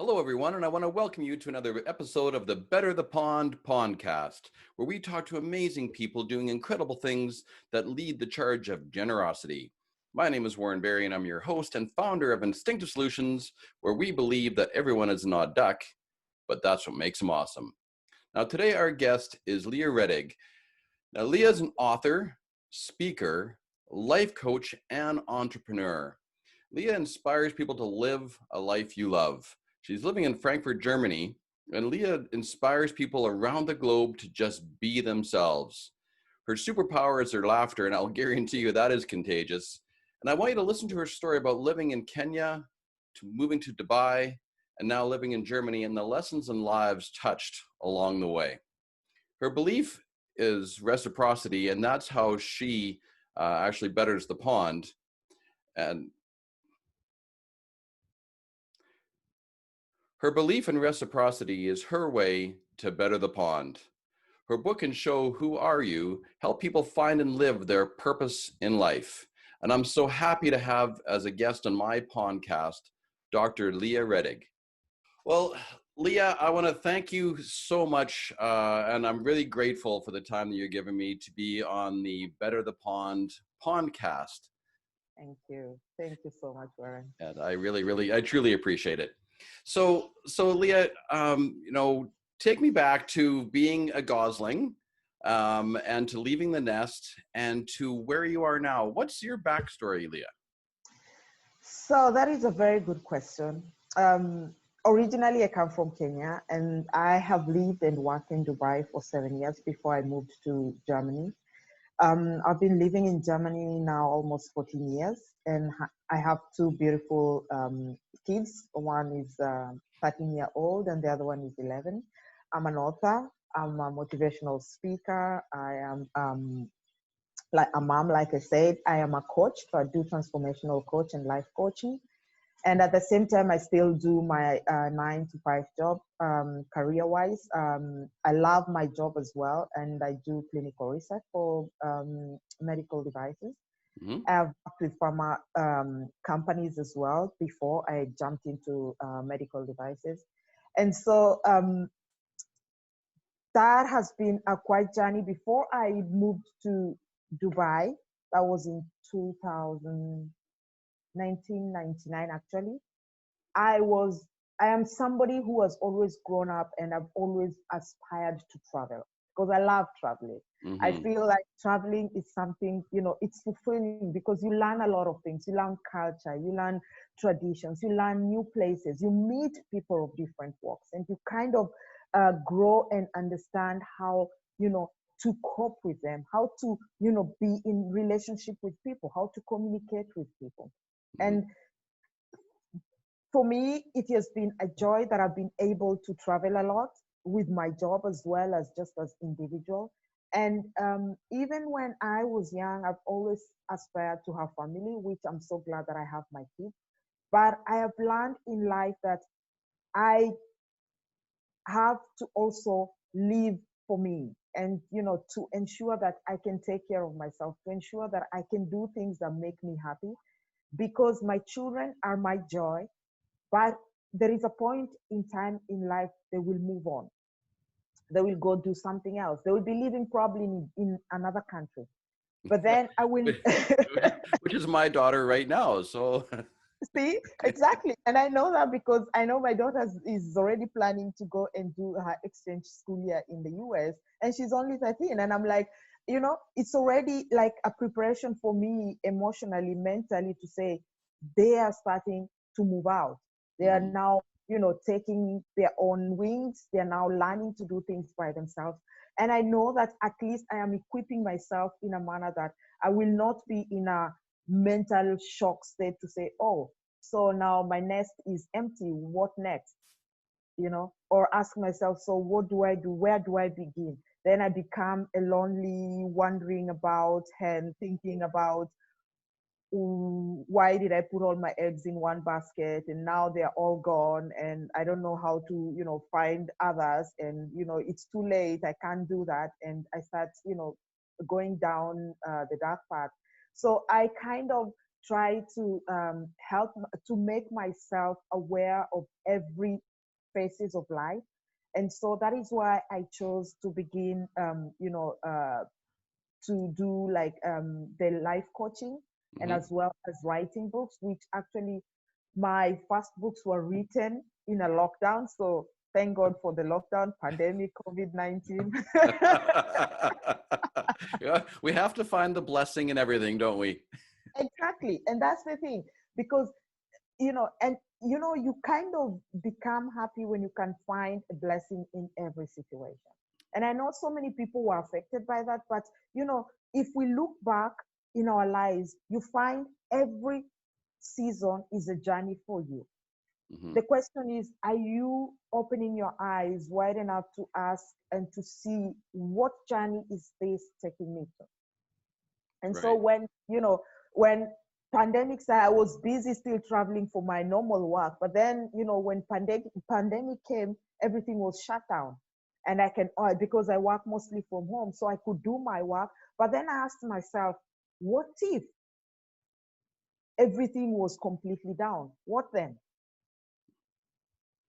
Hello, everyone, and I want to welcome you to another episode of the Better the Pond Pondcast, where we talk to amazing people doing incredible things that lead the charge of generosity. My name is Warren Barry, and I'm your host and founder of Instinctive Solutions, where we believe that everyone is an odd duck, but that's what makes them awesome. Now, today our guest is Leah Reddig. Now, Leah is an author, speaker, life coach, and entrepreneur. Leah inspires people to live a life you love. She's living in Frankfurt, Germany, and Leah inspires people around the globe to just be themselves. Her superpower is her laughter, and I'll guarantee you that is contagious. And I want you to listen to her story about living in Kenya, to moving to Dubai, and now living in Germany, and the lessons and lives touched along the way. Her belief is reciprocity, and that's how she actually betters the pond. And her belief in reciprocity is her way to better the pond. Her book and show, Who Are You?, help people find and live their purpose in life. And I'm so happy to have as a guest on my podcast, Dr. Leah Reddig. Well, Leah, I want to thank you so much, and I'm really grateful for the time that you're giving me to be on the Better the Pond Pondcast. Thank you. Thank you so much, Warren. And I truly appreciate it. So Leah, take me back to being a gosling, and to leaving the nest and to where you are now. What's your backstory, Leah? So that is a very good question. Originally, I come from Kenya, and I have lived and worked in Dubai for 7 years before I moved to Germany. I've been living in Germany now almost 14 years, and I have two beautiful kids. One is 13-year-old, and the other one is 11. I'm an author. I'm a motivational speaker. I am like a mom, like I said. I am a coach, so I do transformational coach and life coaching. And at the same time, I still do my 9 to 5 job career-wise. I love my job as well, and I do clinical research for medical devices. Mm-hmm. I've worked with pharma companies as well before I jumped into medical devices. And so that has been a quite journey. Before I moved to Dubai, that was in 1999 actually. I was I am somebody who has always grown up and I've always aspired to travel because I love traveling. I Mm-hmm. feel like traveling is something, it's fulfilling because you learn a lot of things. You learn culture, you learn traditions, you learn new places, you meet people of different walks, and you kind of grow and understand how, to cope with them, how to, be in relationship with people, how to communicate with people. Mm-hmm. And for me, it has been a joy that I've been able to travel a lot with my job as well as just as individual. And even when I was young, I've always aspired to have family, which I'm so glad that I have my kids. But I have learned in life that I have to also live for me, and to ensure that I can take care of myself, to ensure that I can do things that make me happy, because my children are my joy. But there is a point in time in life they will move on. They will go do something else. They will be living probably in another country. But then I will Which is my daughter right now. So, see exactly. And I know that because I know my daughter is already planning to go and do her exchange school year in the US, and she's only 13. And I'm like, it's already like a preparation for me emotionally, mentally, to say they are starting to move out. They are mhm. now, taking their own wings. They are now learning to do things by themselves. And I know that at least I am equipping myself in a manner that I will not be in a mental shock state to say, oh, so now my nest is empty. What next? Or ask myself, so what do I do? Where do I begin? Then I become a lonely, wondering about and thinking about, why did I put all my eggs in one basket and now they're all gone and I don't know how to, find others, and it's too late. I can't do that, and I start, going down the dark path. So I kind of try to help to make myself aware of every phases of life. And so that is why I chose to begin, to do like the life coaching, and Hmm. as well as writing books, which actually my first books were written in a lockdown. So thank God for the lockdown, pandemic, COVID-19. Yeah, we have to find the blessing in everything, don't we? Exactly. And that's the thing, because, you kind of become happy when you can find a blessing in every situation. And I know so many people were affected by that, but, if we look back in our lives, you find every season is a journey for you. Hmm. The question is, are you opening your eyes wide enough to ask and to see what journey is this taking me to? And so Right. when pandemic started, I was busy still traveling for my normal work. But then, when pandemic came, everything was shut down. And because I work mostly from home, so I could do my work. But then I asked myself, what if everything was completely down? What then?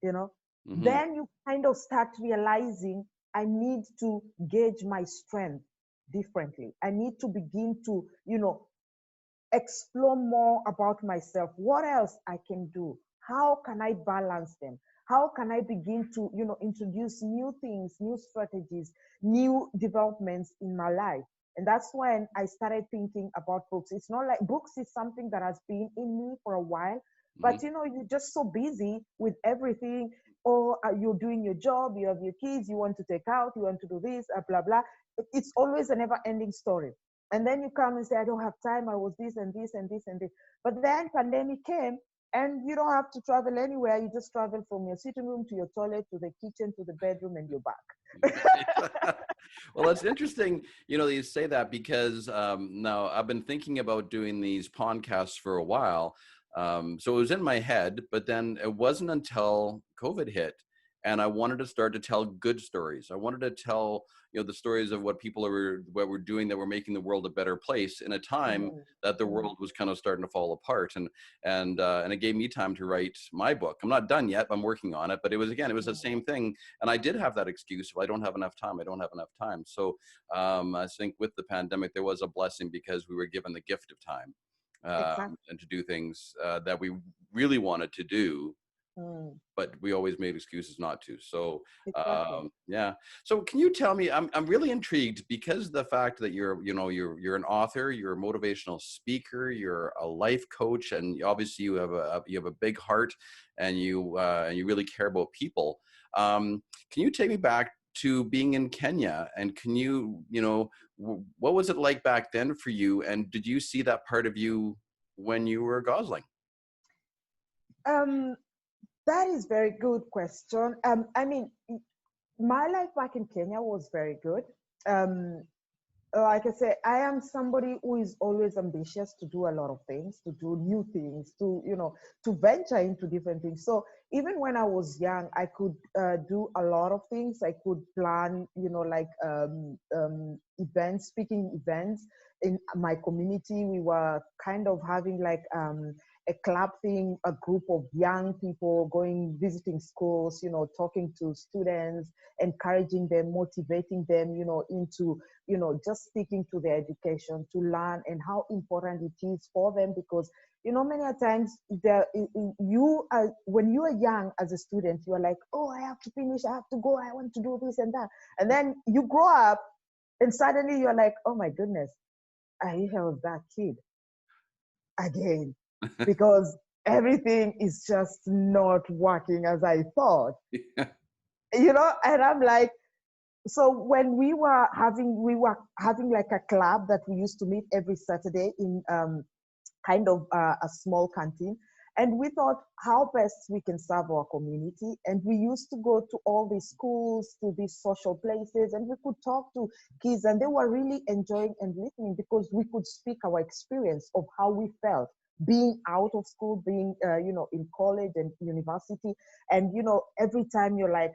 you know Hmm. then you kind of start realizing, I need to gauge my strength differently. I need to begin to explore more about myself, what else I can do, how can I balance them, how can I begin to introduce new things, new strategies, new developments in my life. And that's when I started thinking about books. It's not like books is something that has been in me for a while, but Hmm. you're just so busy with everything, or you're doing your job, you have your kids, you want to take out, you want to do this, blah blah. It's always a never ending story. And then you come and say, I don't have time, I was this and this and this and this. But then pandemic came, and you don't have to travel anywhere. You just travel from your sitting room to your toilet to the kitchen to the bedroom, and you're Right. back. Well, it's interesting, you say that because now I've been thinking about doing these podcasts for a while. So it was in my head, but then it wasn't until COVID hit, and I wanted to start to tell good stories. I wanted to tell, the stories of what we're doing that were making the world a better place in a time Mhm, that the mhm, world was kind of starting to fall apart. And it gave me time to write my book. I'm not done yet. I'm working on it, but it was the mhm. same thing. And I did have that excuse: if I don't have enough time, I don't have enough time. So I think with the pandemic, there was a blessing because we were given the gift of time, Exactly. and to do things that we really wanted to do, Mm, but we always made excuses not to. So exactly. yeah. So can you tell me? I'm really intrigued because the fact that you're an author, you're a motivational speaker, you're a life coach, and obviously you have a big heart, and you really care about people. Can you take me back to being in Kenya, and can what was it like back then for you, and did you see that part of you when you were Gosling? Um, that is very good question. I mean, my life back in Kenya was very good. Um, like I say, I am somebody who is always ambitious to do a lot of things, to do new things, to venture into different things. So even when I was young, I could do a lot of things. I could plan, like events, speaking events in my community. We were kind of having like a club thing, a group of young people going, visiting schools, talking to students, encouraging them, motivating them, into just sticking to their education, to learn, and how important it is for them. Because many a times you are, when you are young as a student, you are like, oh, I have to finish, I have to go, I want to do this and that. And then you grow up, and suddenly you're like, oh my goodness, I wish I was that kid again, because everything is just not working as I thought. And I'm like, so when we were having like a club that we used to meet every Saturday in kind of a small canteen. And we thought how best we can serve our community. And we used to go to all these schools, to these social places, and we could talk to kids, and they were really enjoying and listening, because we could speak our experience of how we felt being out of school, being in college and university. And every time you're like,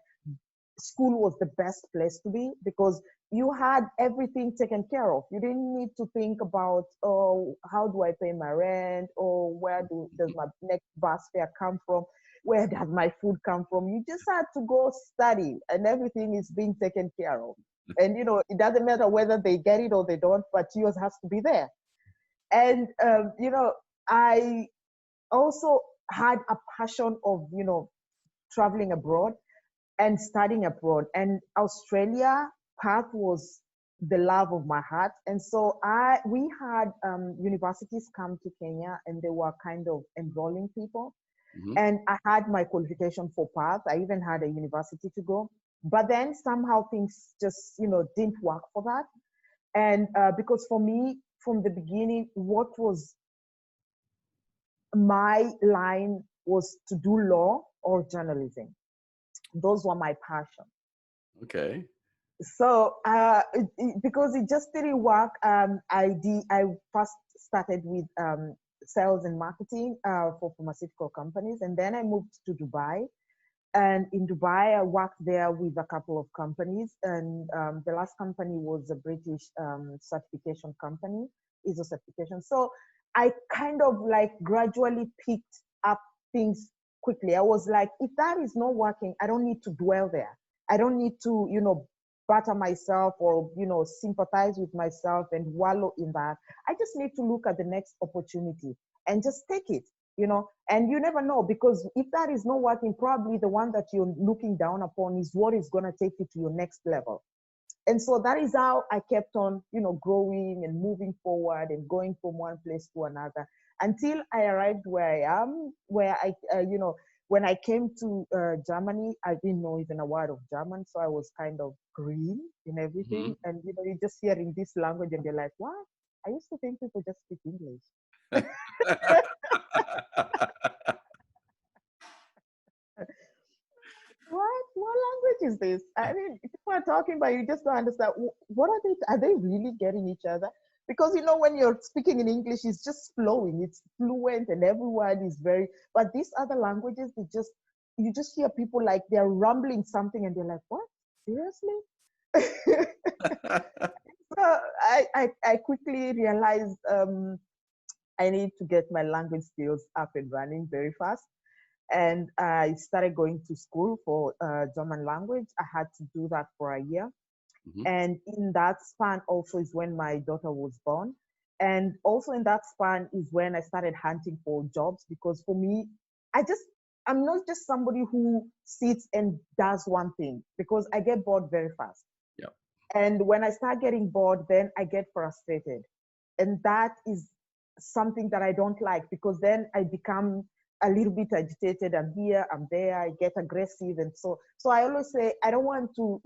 school was the best place to be because you had everything taken care of. You didn't need to think about, oh, how do I pay my rent, or does my next bus fare come from, where does my food come from. You just had to go study, and everything is being taken care of. And it doesn't matter whether they get it or they don't, but yours has to be there. And I also had a passion of traveling abroad and studying abroad. And Australia, Perth was the love of my heart. And so we had universities come to Kenya, and they were kind of enrolling people. Hmm. And I had my qualification for Perth. I even had a university to go. But then somehow things just, didn't work for that. And because for me, from the beginning, what was my line was to do law or journalism. Those were my passion. Okay. So because it just didn't work, I first started with sales and marketing for pharmaceutical companies, and then I moved to Dubai. And in Dubai, I worked there with a couple of companies, and the last company was a British certification company, ISO certification. So I kind of like gradually picked up things quickly. I was like, if that is not working, I don't need to dwell there. I don't need to, batter myself or, sympathize with myself and wallow in that. I just need to look at the next opportunity and just take it, and you never know, because if that is not working, probably the one that you're looking down upon is what is going to take you to your next level. And so that is how I kept on, growing and moving forward and going from one place to another until I arrived where I am, where when I came to Germany, I didn't know even a word of German. So I was kind of green in Hmm. everything. And, you're just hearing this language and you're like, what? I used to think people just speak English. What language is this? I mean, people are talking, but you just don't understand. What are they? Are they really getting each other? Because when you're speaking in English, it's just flowing, it's fluent, and everyone is very. But these other languages, you just hear people like they're rumbling something, and they're like, "What? Seriously?" So I quickly realized I need to get my language skills up and running very fast. And I started going to school for German language. I had to do that for a year. Hmm. And in that span also is when my daughter was born. And also in that span is when I started hunting for jobs, because for me, I'm not just somebody who sits and does one thing, because I get bored very fast. Yeah. And when I start getting bored, then I get frustrated. And that is something that I don't like, because then I become a little bit agitated. I'm here, I'm there, I get aggressive. And so I always say, I don't want to,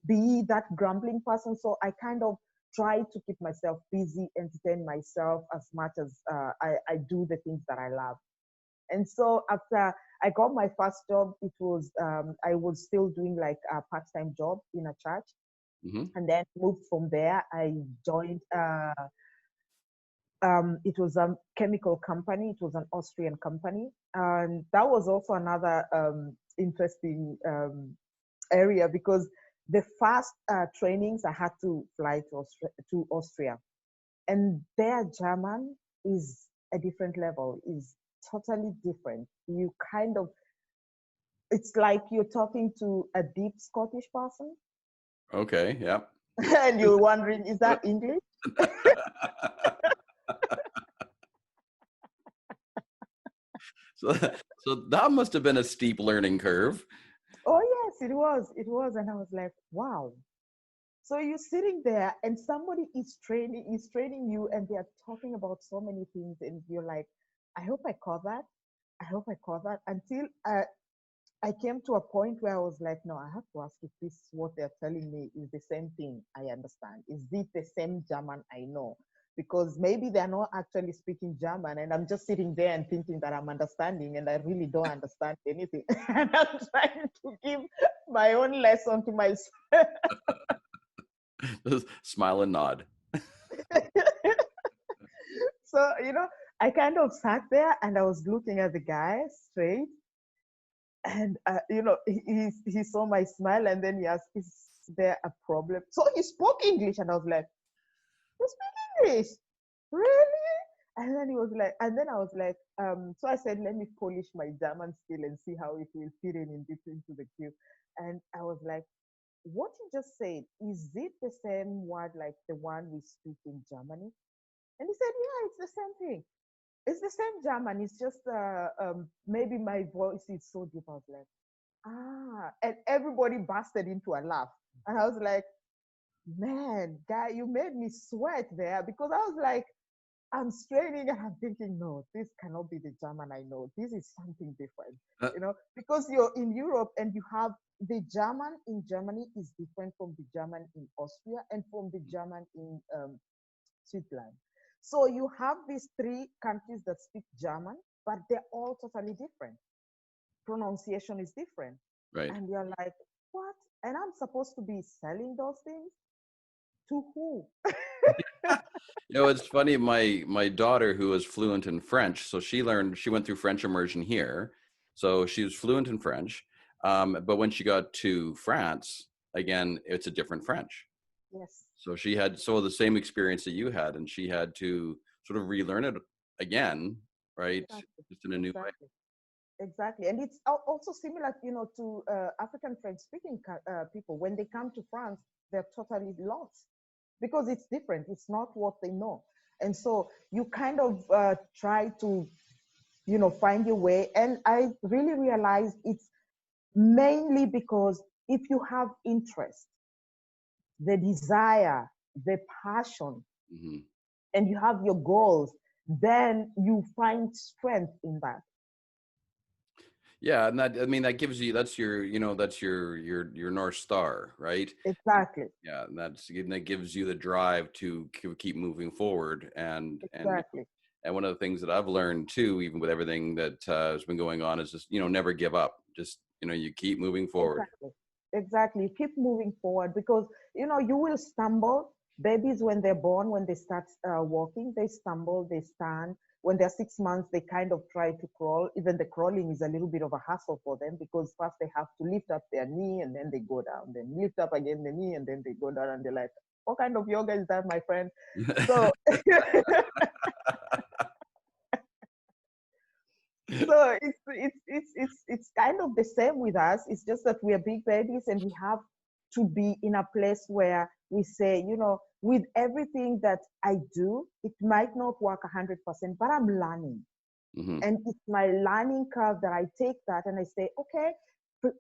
be that grumbling person. So I kind of try to keep myself busy, entertain myself as much as I do the things that I love. And so after I got my first job, I was still doing like a part-time job in a church, Hmm. and then moved from there. I joined it was a chemical company. It was an Austrian company, and that was also another interesting area, because the first trainings I had to fly to Austria, and their German is a different level. Is totally different. You kind of, it's like you're talking to a deep Scottish person, Okay. Yeah. and you're wondering, is that English? So, so that must have been a steep learning curve. Oh yes, it was. It was, and I was like, wow. So you're sitting there, and somebody is training you, and they are talking about so many things, and you're like, I hope I caught that. I hope I caught that. Until I came to a point where I was like, no, I have to ask if this what they're telling me is the same thing I understand. Is this the same German I know? Because maybe they're not actually speaking German, and I'm just sitting there and thinking that I'm understanding, and I really don't understand anything. And I'm trying to give my own lesson to myself. Smile and nod. So, I kind of sat there and I was looking at the guy straight, And he saw my smile, and then he asked, "Is there a problem?" So he spoke English, and I was like, "You speak English, really?" And then he was like, and then I was like, so I said, "Let me polish my German skill and see how it will fit in between to the queue." And I was like, "What you just said, is it the same word like the one we speak in Germany?" And he said, "Yeah, it's the same thing. It's the same German. It's just maybe my voice is so deep." I was like, "Ah," and everybody busted into a laugh. And I was like, "Man, guy, you made me sweat there," because I was like, I'm straining and I'm thinking, no, this cannot be the German I know. This is something different, Uh, because you're in Europe and you have the German in Germany is different from the German in Austria and from the German in Switzerland. So you have these three countries that speak German, but they're all totally different. Pronunciation is different. right. And you're like, what? And I'm supposed to be selling those things to who? It's funny. My daughter, who is fluent in French, so she went through French immersion here, so she was fluent in French. But when she got to France, again, it's a different French. Yes. So she had the same experience that you had, and she had to sort of relearn it again, right? Exactly. Just in a new way. Exactly. Exactly. And it's also similar, to African French speaking people. When they come to France, they're totally lost because it's different. It's not what they know. And so you kind of try to, find your way. And I really realized it's mainly because if you have interest, the desire, the passion, Hmm. and you have your goals, then you find strength in that. Yeah, and that gives you that's your North Star, right? Exactly. Yeah, and that gives you the drive to keep moving forward. Exactly. And one of the things that I've learned too, even with everything that has been going on, is just never give up. Just you keep moving forward. Exactly. Exactly. Keep moving forward because you will stumble. Babies, when they're born, when they start walking, they stumble, they stand. When they're 6 months, they kind of try to crawl. Even the crawling is a little bit of a hassle for them because first they have to lift up their knee and then they go down, then lift up again the knee and then they go down, and they're like, "What kind of yoga is that, my friend?" So so it's kind of the same with us. It's just that we are big babies and we have to be in a place where we say, with everything that I do, it might not work 100%, but I'm learning. Hmm. And it's my learning curve that I take that and I say, okay,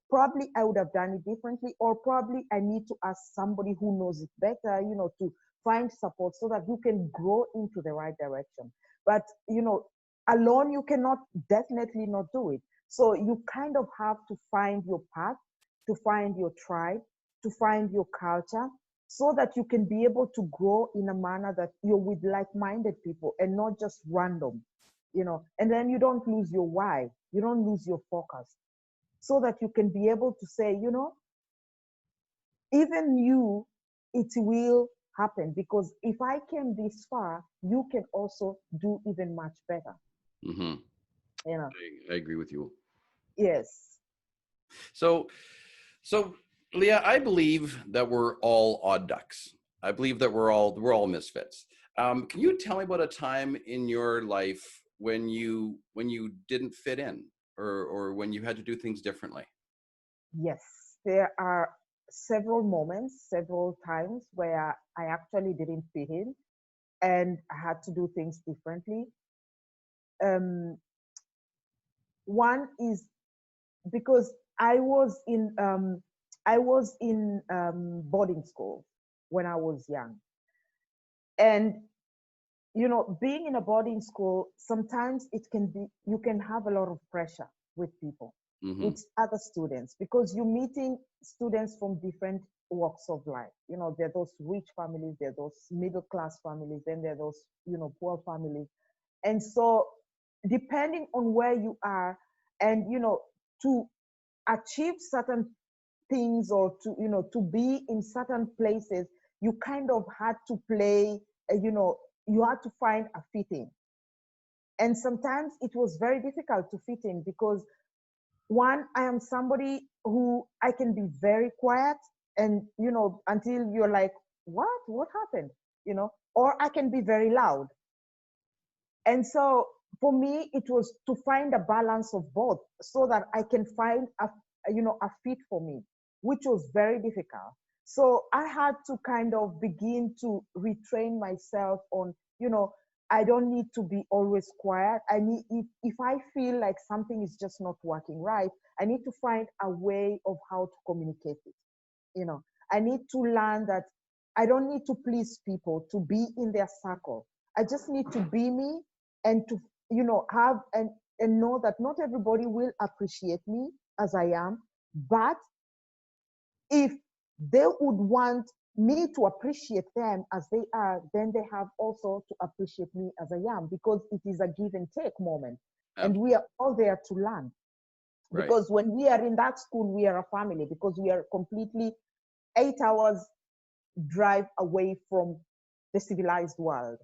probably I would have done it differently, or probably I need to ask somebody who knows it better, to find support so that you can grow into the right direction. But, alone, you cannot definitely not do it. So you kind of have to find your path, to find your tribe, to find your culture, so that you can be able to grow in a manner that you're with like-minded people and not just random, and then you don't lose your why, you don't lose your focus, so that you can be able to say, even you, it will happen, because if I came this far, you can also do even much better. Hmm. you know I agree with you. yes. So, so Leah, I believe that we're all odd ducks. I believe that we're all misfits. Can you tell me about a time in your life when you didn't fit in, or when you had to do things differently? Yes, there are several moments, several times where I actually didn't fit in and I had to do things differently. um, One is because I was in boarding school when I was young. And being in a boarding school, sometimes you can have a lot of pressure with people, Hmm. with other students, because you're meeting students from different walks of life. There are those rich families, there are those middle class families, then there are those, poor families. And so, depending on where you are, and to achieve certain things, or to be in certain places, you kind of had to play, you had to find a fitting. And sometimes it was very difficult to fit in because one, I am somebody who I can be very quiet and, until you're like, what happened? Or I can be very loud. And so for me, it was to find a balance of both so that I can find a fit for me, which was very difficult. So I had to kind of begin to retrain myself on, I don't need to be always quiet. I need, if I feel like something is just not working right, I need to find a way of how to communicate it. I need to learn that I don't need to please people to be in their circle. I just need to be me, and to have and know that not everybody will appreciate me as I am, but if they would want me to appreciate them as they are, then they have also to appreciate me as I am, because it is a give and take moment, and we are all there to learn. Right. Because when we are in that school, we are a family, because we are completely 8 hours drive away from the civilized world.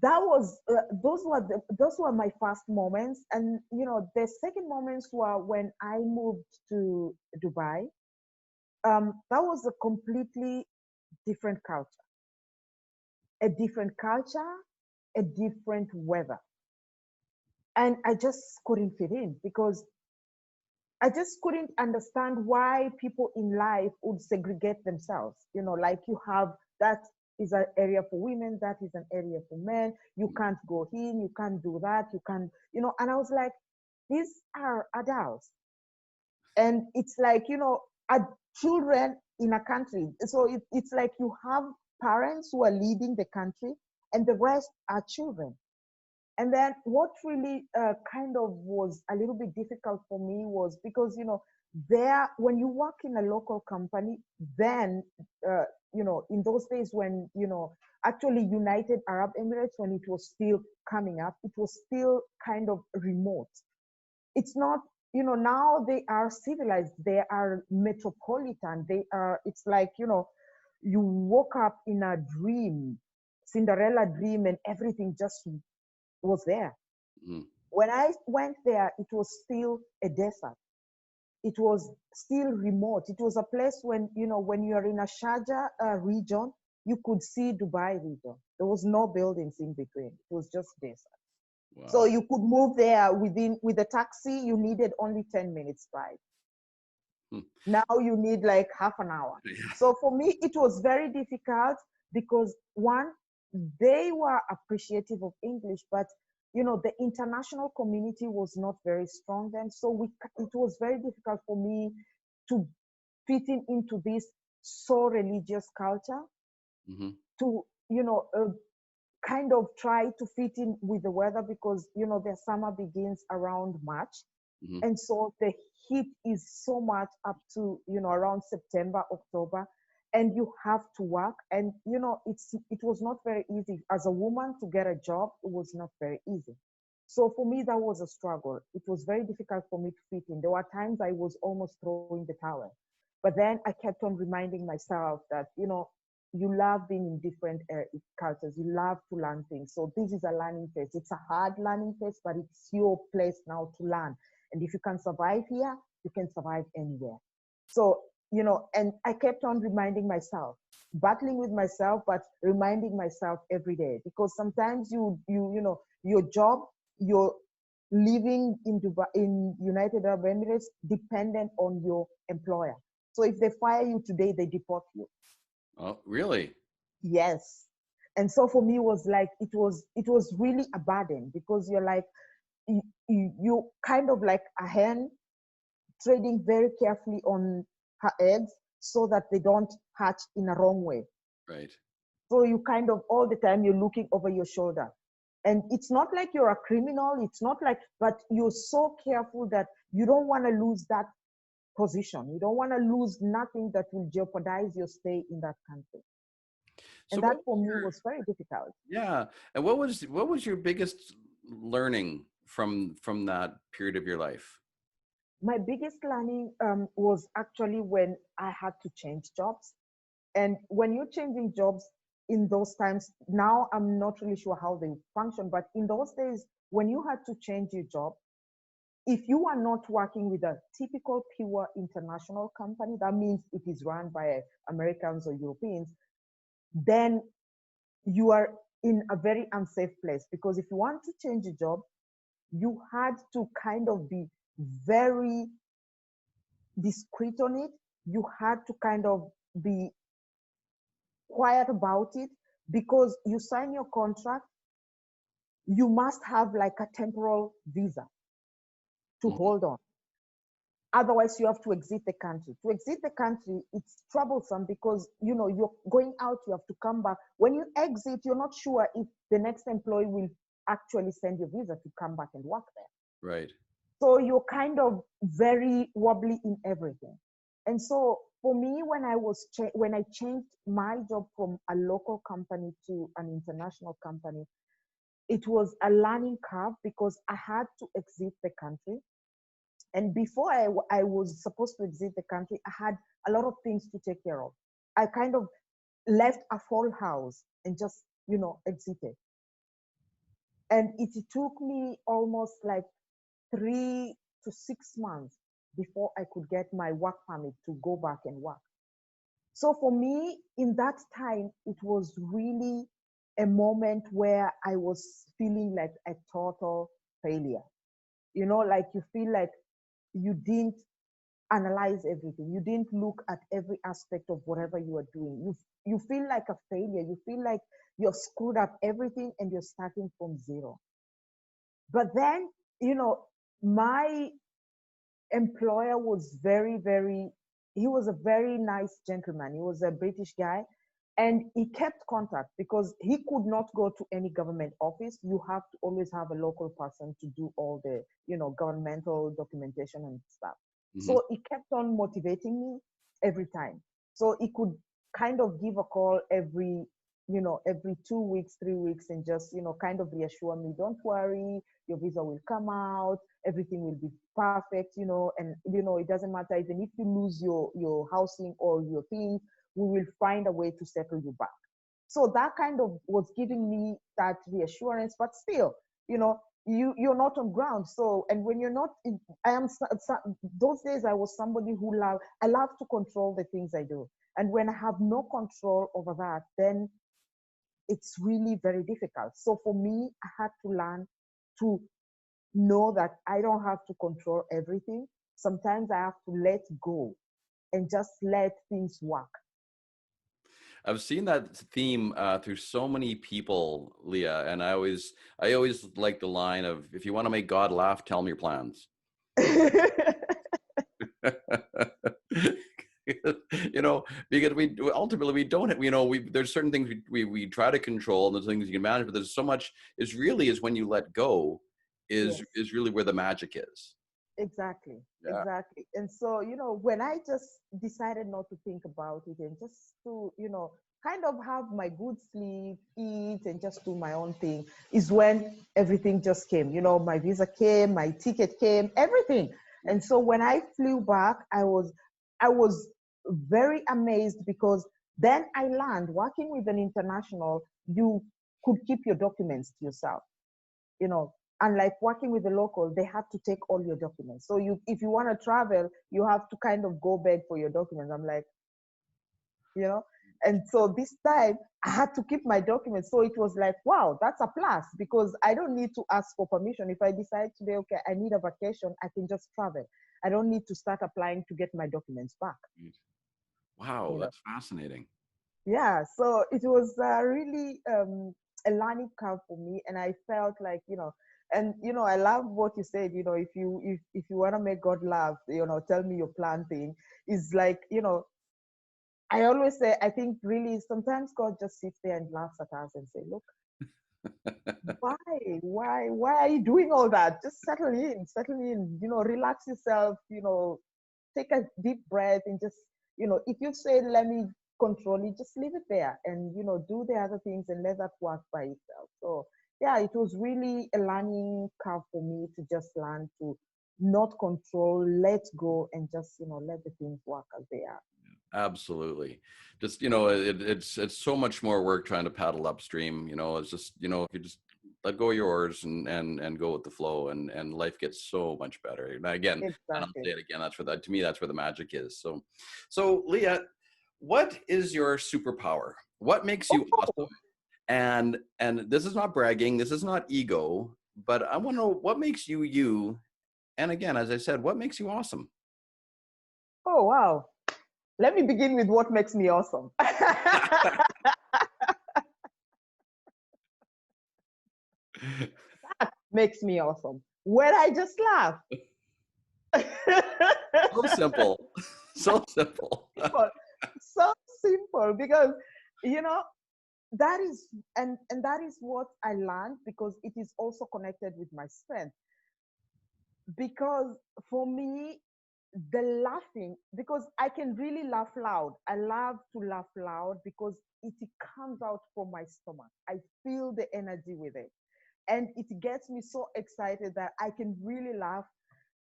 That was those were my first moments. And the second moments were when I moved to Dubai. That was a completely different culture, a different culture, a different weather, and I just couldn't fit in, because I just couldn't understand why people in life would segregate themselves. Like, you have, that is an area for women, that is an area for men. You can't go in, you can't do that, you can't, and I was like, these are adults. And it's like, children in a country. So it's like you have parents who are leading the country, and the rest are children. And then what really kind of was a little bit difficult for me was because, there, when you work in a local company, then, in those days when, actually United Arab Emirates, when it was still coming up, it was still kind of remote. It's not, now they are civilized, they are metropolitan, it's like, you woke up in a dream, Cinderella dream, and everything just was there. Mm. When I went there, it was still a desert. It was still remote. It was a place when, when you're in a Sharjah region, you could see Dubai region. There was no buildings in between. It was just desert. So Wow. you could move there with a taxi, you needed only 10 minutes drive. Hmm. Now you need like half an hour. So for me, it was very difficult because, one, they were appreciative of English, but the international community was not very strong then. So it was very difficult for me to fit into this so religious culture, Mm-hmm. to, kind of try to fit in with the weather, because, the summer begins around March. Mm-hmm. And so the heat is so much up to, around September, October, and you have to work. And, it was not very easy. As a woman, to get a job, it was not very easy. So for me, that was a struggle. It was very difficult for me to fit in. There were times I was almost throwing the towel. But then I kept on reminding myself that, you love being in different cultures. You love to learn things. So this is a learning phase. It's a hard learning phase, but it's your place now to learn. And if you can survive here, you can survive anywhere. So, and I kept on reminding myself, battling with myself, but reminding myself every day, because sometimes your job, you're living in Dubai, in United Arab Emirates, dependent on your employer. So if they fire you today, they deport you. Oh, really? Yes. And so for me, it was like, it was really a burden, because you're like, you kind of like a hen trading very carefully on her eggs so that they don't hatch in a wrong way. Right. So you kind of, all the time, you're looking over your shoulder. And it's not like you're a criminal, it's not like, but you're so careful that you don't want to lose that position. You don't want to lose nothing that will jeopardize your stay in that country. So And what that was for me your, was very difficult. yeah. And what was your biggest learning from that period of your life? My biggest learning was actually when I had to change jobs. And when you're changing jobs in those times, now I'm not really sure how they function, but in those days, when you had to change your job, if you are not working with a typical pure international company, that means it is run by Americans or Europeans, then you are in a very unsafe place, because if you want to change a job, you had to kind of be very discreet on it. You had to kind of be quiet about it, because you sign your contract, you must have like a temporal visa to Mhm. hold on. Otherwise, you have to exit the country. To exit the country, it's troublesome, because you're going out, you have to come back. When you exit, you're not sure if the next employee will actually send you a visa to come back and work there. Right. So you're kind of very wobbly in everything. And so for me, when I changed my job from a local company to an international company, it was a learning curve, because I had to exit the country. And before I was supposed to exit the country, I had a lot of things to take care of. I kind of left a full house and just, exited. And it took me almost like 3 to 6 months before I could get my work permit to go back and work. So for me, in that time, it was really a moment where I was feeling like a total failure. Like you feel like you didn't analyze everything. You didn't look at every aspect of whatever you are doing. You feel like a failure. You feel like you've screwed up everything and you're starting from zero. But then, my employer was very, very, he was a very nice gentleman. He was a British guy, and he kept contact, because he could not go to any government office. You have to always have a local person to do all the, governmental documentation and stuff. Hmm. So he kept on motivating me every time. So he could kind of give a call every 2 weeks, 3 weeks, and just, kind of reassure me, don't worry, your visa will come out, everything will be perfect, and it doesn't matter, even if you lose your housing or your things, we will find a way to settle you back. So that kind of was giving me that reassurance. But still, you're not on ground. So, and when you're not I am those days I was somebody who I love to control the things I do. And when I have no control over that, then it's really very difficult. So for me, I had to learn to know that I don't have to control everything. Sometimes I have to let go and just let things work. I've seen that theme through so many people, Leah, and I always like the line of, if you want to make God laugh, tell him your plans. Because we ultimately we don't, there's certain things we try to control, and there's things you can manage, but there's so much is when you let go Yes. is really where the magic is. Exactly, Yeah. exactly. And so, when I just decided not to think about it and just to, kind of have my good sleep, eat, and just do my own thing, is when everything just came. My visa came, my ticket came, everything. And so when I flew back, I was very amazed, because then I learned, working with an international, you could keep your documents to yourself, you know unlike working with the local, they had to take all your documents. So if you want to travel, you have to kind of go beg for your documents. I'm like, you know and so this time I had to keep my documents. So it was like, wow, that's a plus, because I don't need to ask for permission. If I decide today, okay, I need a vacation, I can just travel. I don't need to start applying to get my documents back. Wow, you know that's fascinating. yeah, so it was really a learning curve for me, and I felt like, and I love what you said. If you want to make God laugh, tell me your plan thing. Is like, I always say, I think really sometimes God just sits there and laughs at us and say, look, why why are you doing all that? Just settle in, relax yourself, take a deep breath, and just, if you say, let me control it, just leave it there, and, do the other things and let that work by itself. So yeah, it was really a learning curve for me to just learn to not control, let go, and just, let the things work as they are. Absolutely. Just, it's so much more work trying to paddle upstream. It's just, if you just let go of yours and go with the flow, and life gets so much better. And again, and I'll Exactly. say it again, that's where that, to me, that's where the magic is. So Leah, what is your superpower? What makes you Oh, awesome? And this is not bragging, this is not ego, but I want to know what makes you you. And again, as I said, what makes you awesome? oh, wow. Let me begin with what makes me awesome. Makes me awesome. When I just laugh. So simple. So simple. Simple. So simple because, you know, that is, and that is what I learned because it is also connected with my strength. Because for me, the laughing, because I can really laugh loud. I love to laugh loud because it comes out from my stomach. I feel the energy with it. And it gets me so excited that I can really laugh.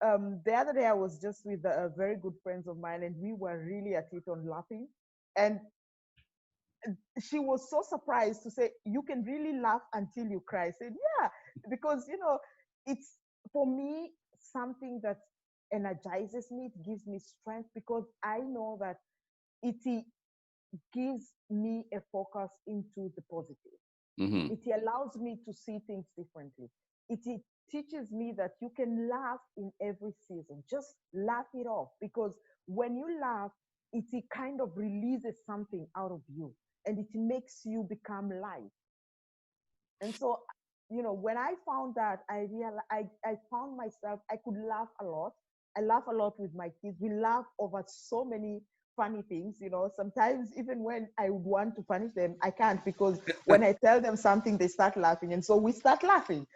The other day I was just with very good friends of mine, and we were really at it on laughing. And she was so surprised to say, "You can really laugh until you cry." I said, "Yeah," because it's for me something that energizes me. It gives me strength because I know that it gives me a focus into the positive. Hmm. It allows me to see things differently. It teaches me that you can laugh in every season. Just laugh it off because when you laugh, it kind of releases something out of you and it makes you become light. And so, when I found that, I found myself, I could laugh a lot. I laugh a lot with my kids. We laugh over so many funny things. Sometimes even when I would want to punish them, I can't because when I tell them something, they start laughing. And so we start laughing.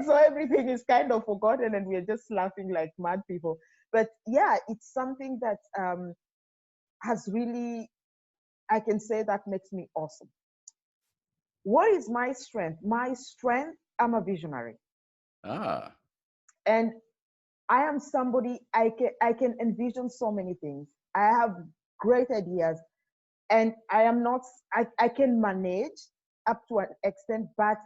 So everything is kind of forgotten and we're just laughing like mad people. But yeah, it's something that has really, I can say that makes me awesome. What is my strength? My strength, I'm a visionary. Ah, And I am somebody I can envision so many things. I have great ideas and I can manage up to an extent, but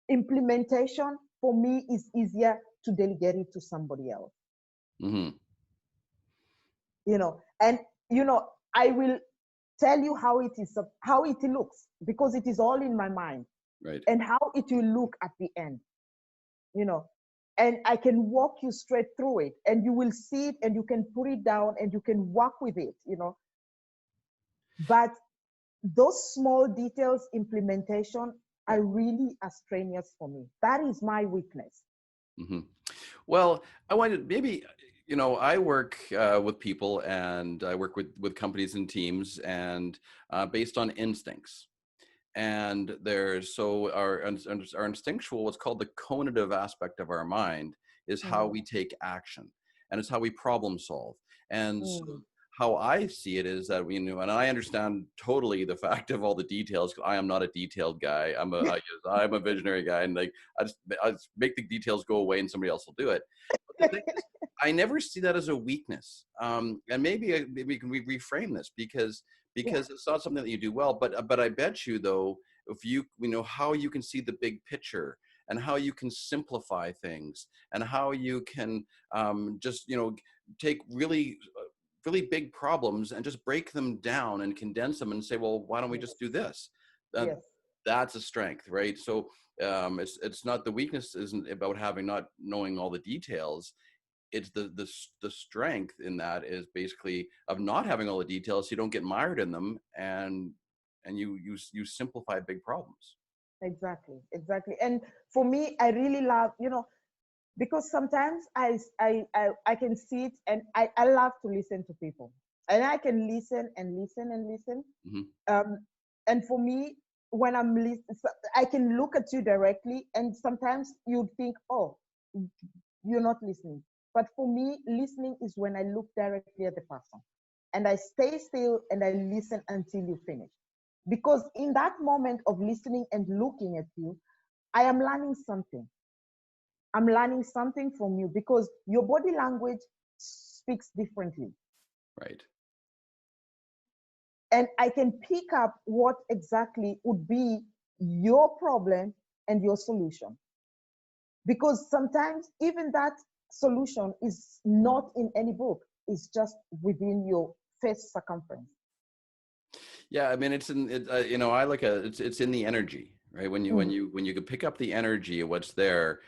implementation for me is easier to delegate it to somebody else. mm-hmm. And I will tell you how it looks because it is all in my mind Right. and how it will look at the end. you know and I can walk you straight through it and you will see it and you can put it down and you can work with it. But those small details implementation Yeah. are really strenuous for me. That is my weakness. Hmm. Well, I wanted maybe, I work with people, and I work with companies and teams, and based on instincts. And there's so our instinctual, what's called the conative aspect of our mind, is how Mm, we take action, and it's how we problem solve. And so mm, how I see it is that and I understand totally the fact of all the details. I am not a detailed guy. I'm a visionary guy, and like I just make the details go away, and somebody else will do it. But the thing is, I never see that as a weakness. And maybe can we reframe this, because yeah, it's not something that you do well. But I bet you, though, if you know how you can see the big picture, and how you can simplify things, and how you can just take really big problems and just break them down and condense them and say, well, why don't we just do yes, this? uh, yes, that's a strength, right? So it's not, the weakness isn't about having, not knowing all the details. It's the strength in that is basically of not having all the details, so you don't get mired in them, and you simplify big problems. exactly. And for me, I really love, because sometimes I can sit and I love to listen to people and I can listen and listen and listen. Hmm. um, and for me, when I'm listening, I can look at you directly, and sometimes you'd think, "Oh, you're not listening." But for me, listening is when I look directly at the person, and I stay still and I listen until you finish. Because in that moment of listening and looking at you, I am learning something. I'm learning something from you because your body language speaks differently. Right. And I can pick up what exactly would be your problem and your solution. Because sometimes even that solution is not in any book, it's just within your face circumference. Yeah, I mean, it's in it. You know, I look at it's in the energy, right? Mm, When you can pick up the energy of what's there,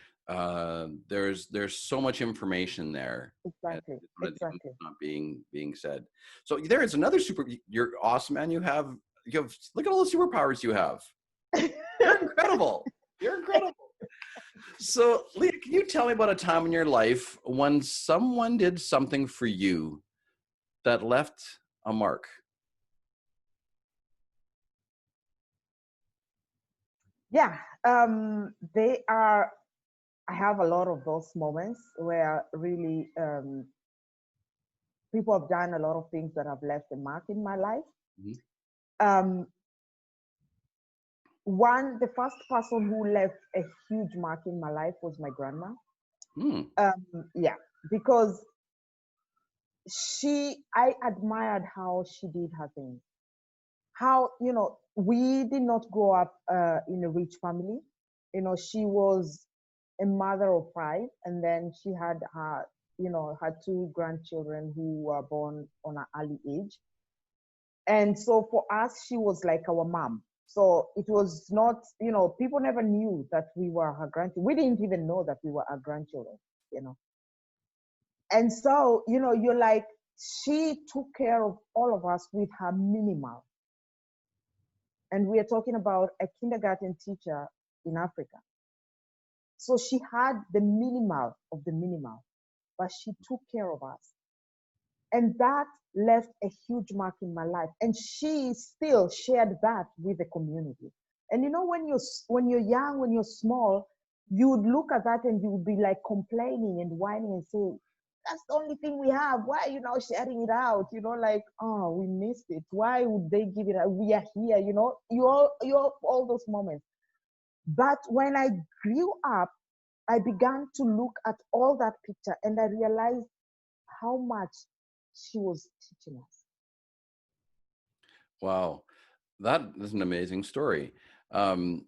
there's so much information there, and exactly, it's one of the things exactly. that's not being said. So there is another super. You're awesome, man. You have look at all the superpowers you have. You're incredible. You're incredible. So, Leah, can you tell me about a time in your life when someone did something for you that left a mark? Yeah, they are. I have a lot of those moments where really people have done a lot of things that have left a mark in my life. Mhm. Um, the first person who left a huge mark in my life was my grandma. Hmm. Yeah, because I admired how she did her thing. How, we did not grow up in a rich family. She was a mother of five, and then she had her two grandchildren who were born on an early age. And so for us, she was like our mom. So it was not, people never knew that we were her grandchildren. We didn't even know that we were her grandchildren, you know. And so, you're like, she took care of all of us with her minimal. And we are talking about a kindergarten teacher in Africa. So she had the minimal of the minimal, but she took care of us. And that left a huge mark in my life. And she still shared that with the community. And when you're young, when you're small, you would look at that and you would be like complaining and whining and say, that's the only thing we have. Why are you now sharing it out? Like, oh, we missed it. Why would they give it out? We are here, you all those moments. But when I grew up, I began to look at all that picture and I realized how much she was teaching us. Wow, that is an amazing story. And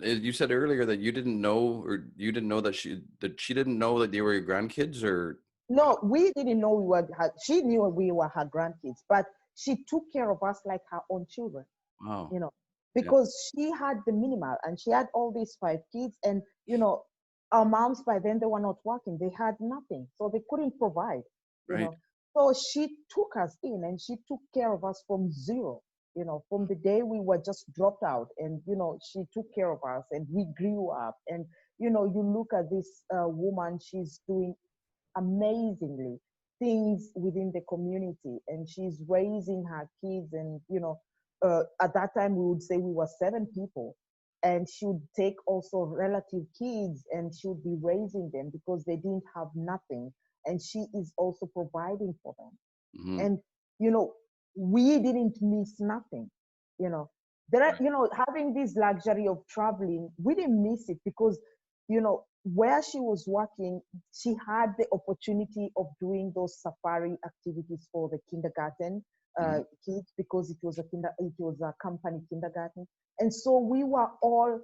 you said earlier that you didn't know that she didn't know that they were your grandkids, or No, we didn't know she knew we were her grandkids, but she took care of us like her own children, wow, you know, yeah, because she had the minimal and she had all these five kids. And, our moms by then, they were not working. They had nothing. So they couldn't provide, you right, know. So she took us in and she took care of us from zero, from the day we were just dropped out. And, she took care of us and we grew up. And, you look at this woman, she's doing amazingly things within the community, and she's raising her kids. And at that time we would say we were seven people, and she would take also relative kids and she would be raising them because they didn't have nothing, and she is also providing for them. hmm, And you know we didn't miss nothing. you know there are, right, having this luxury of traveling, we didn't miss it because where she was working, she had the opportunity of doing those safari activities for the kindergarten hmm, kids, because it was a company kindergarten. And so we were all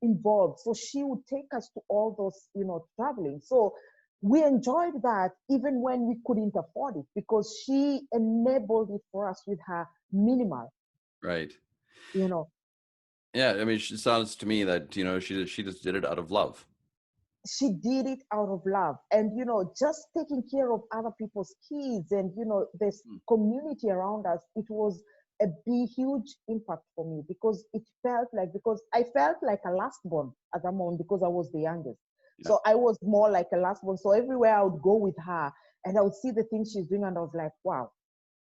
involved. So she would take us to all those, traveling. So we enjoyed that even when we couldn't afford it, because she enabled it for us with her minimal, right. you know. Yeah, I mean, it sounds to me that she just did it out of love. She did it out of love. And just taking care of other people's kids and this Hmm, community around us, it was a big huge impact for me, because I felt like a lastborn at that moment, because I was the youngest. yeah, So I was more like a lastborn. So everywhere I would go with her and I would see the things she's doing, and I was like, wow,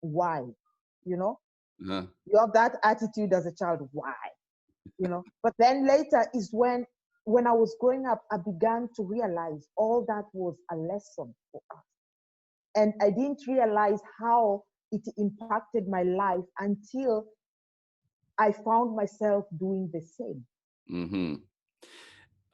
why? you know uh, you have that attitude as a child, why? But then later is when I was growing up, I began to realize all that was a lesson for us. And I didn't realize how it impacted my life until I found myself doing the same. hmm.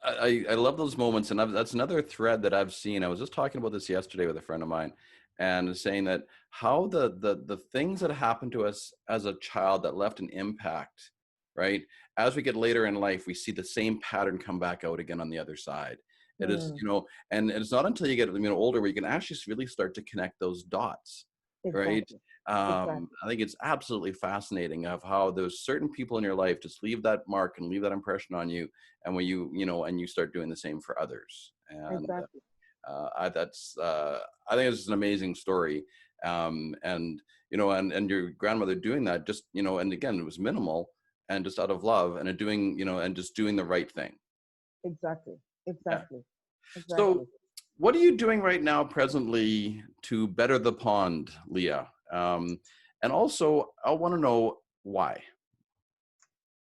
I love those moments, and that's another thread that I've seen. I was just talking about this yesterday with a friend of mine, and saying that how the things that happened to us as a child that left an impact right? As we get later in life, we see the same pattern come back out again on the other side. It is, Mm, and it's not until you get, older where you can actually really start to connect those dots, right? exactly. Exactly. I think it's absolutely fascinating of how there's certain people in your life just leave that mark and leave that impression on you, and when and you start doing the same for others. And Exactly. I think it's an amazing story. And and your grandmother doing that, just and again, it was minimal and just out of love and doing, and just doing the right thing. Exactly. Yeah. Exactly. So Exactly. what are you doing right now presently to better the pond, Leah? And also I want to know why.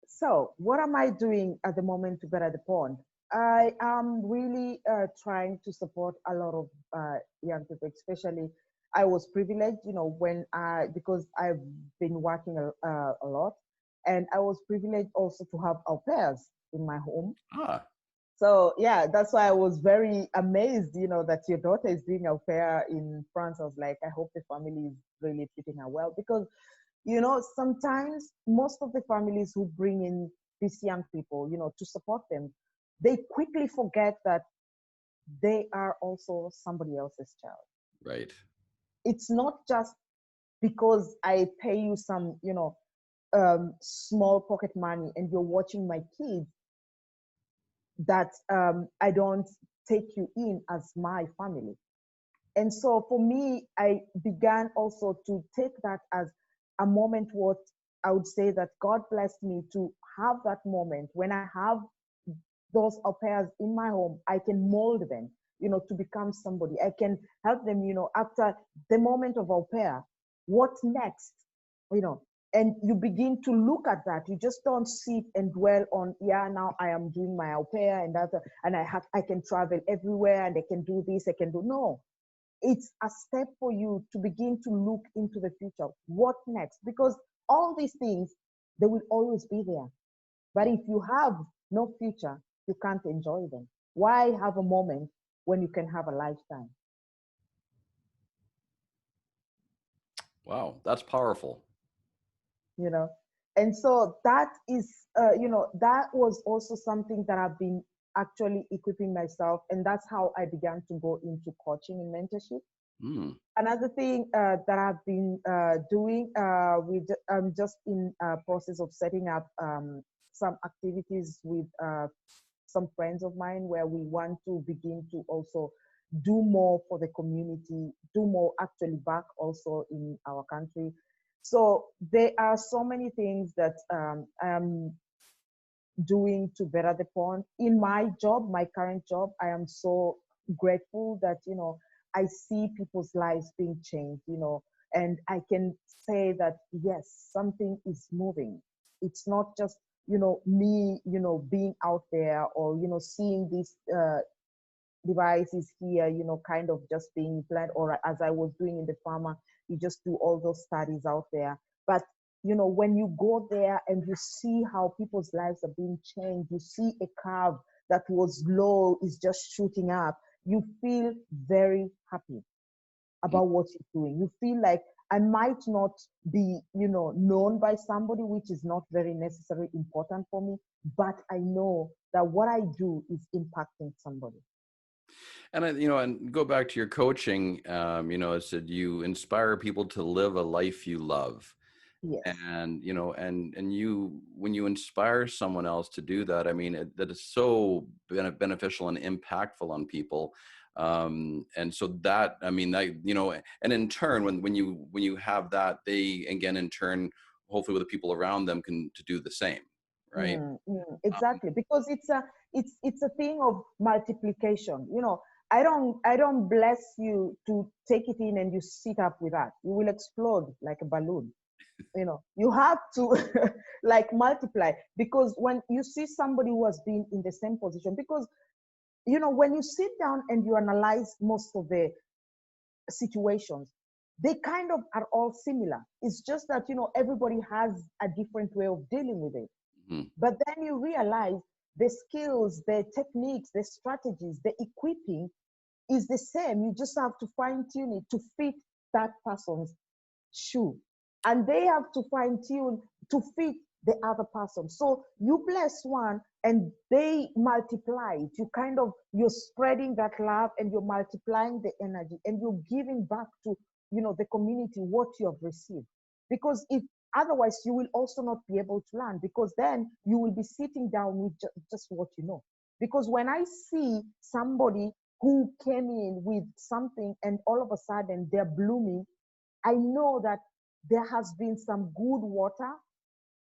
So, what am I doing at the moment to better the pond? I am really trying to support a lot of young people, especially. I was privileged, when because I've been working a lot, and I was privileged also to have au pairs in my home. Ah, So yeah, that's why I was very amazed, that your daughter is doing au pair in France. I was like, I hope the family is really treating her well, because sometimes most of the families who bring in these young people, to support them, they quickly forget that they are also somebody else's child. right. It's not just because I pay you some, small pocket money and you're watching my kids, that I don't take you in as my family. And so for me, I began also to take that as a moment, what I would say that God blessed me to have that moment when I have those au pairs in my home. I can mold them, to become somebody. I can help them, after the moment of au pair, what next, you know, and you begin to look at that. You just don't sit and dwell on, yeah, now I am doing my au pair and that, and I can travel everywhere and I can do this, I can do, no, it's a step for you to begin to look into the future. What next? Because all these things, they will always be there. But if you have no future, you can't enjoy them. Why have a moment when you can have a lifetime? Wow, that's powerful. You know? And so that is, that was also something that I've been actually equipping myself. And that's how I began to go into coaching and mentorship. Mm, Another thing that I've been doing, I'm just in process of setting up some activities with some friends of mine, where we want to begin to also do more for the community, do more actually back also in our country. So there are so many things that I'm doing to better the pond. In my job, my current job, I am so grateful that, I see people's lives being changed, and I can say that, yes, something is moving. It's not just, me, being out there, or, seeing these devices here, kind of just being planned, or as I was doing in the pharma, you just do all those studies out there. But when you go there and you see how people's lives are being changed, you see a curve that was low is just shooting up, you feel very happy mm. about what you're doing. You feel like, I might not be, known by somebody, which is not very necessarily important for me, but I know that what I do is impacting somebody. And and go back to your coaching. It said you inspire people to live a life you love. Yes. And and you, when you inspire someone else to do that, I mean, that is so beneficial and impactful on people. And so that, I mean, that, and in turn, when you have that, they again in turn, hopefully with the people around them, can to do the same, right? Um, Exactly, because it's a thing of multiplication. I don't bless you to take it in and you sit up with that. You will explode like a balloon. You have to like multiply, because when you see somebody who has been in the same position, because when you sit down and you analyze most of the situations, they kind of are all similar. It's just that everybody has a different way of dealing with it. mhm. But then you realize the skills, the techniques, the strategies, the equipping is the same. You just have to fine tune it to fit that person's shoe. And they have to fine tune to fit the other person. So you bless one and they multiply it. You're spreading that love and you're multiplying the energy and you're giving back to, the community what you have received. Because if otherwise you will also not be able to learn, because then you will be sitting down with just what you know. Because when I see somebody who came in with something and all of a sudden they're blooming, I know that there has been some good water,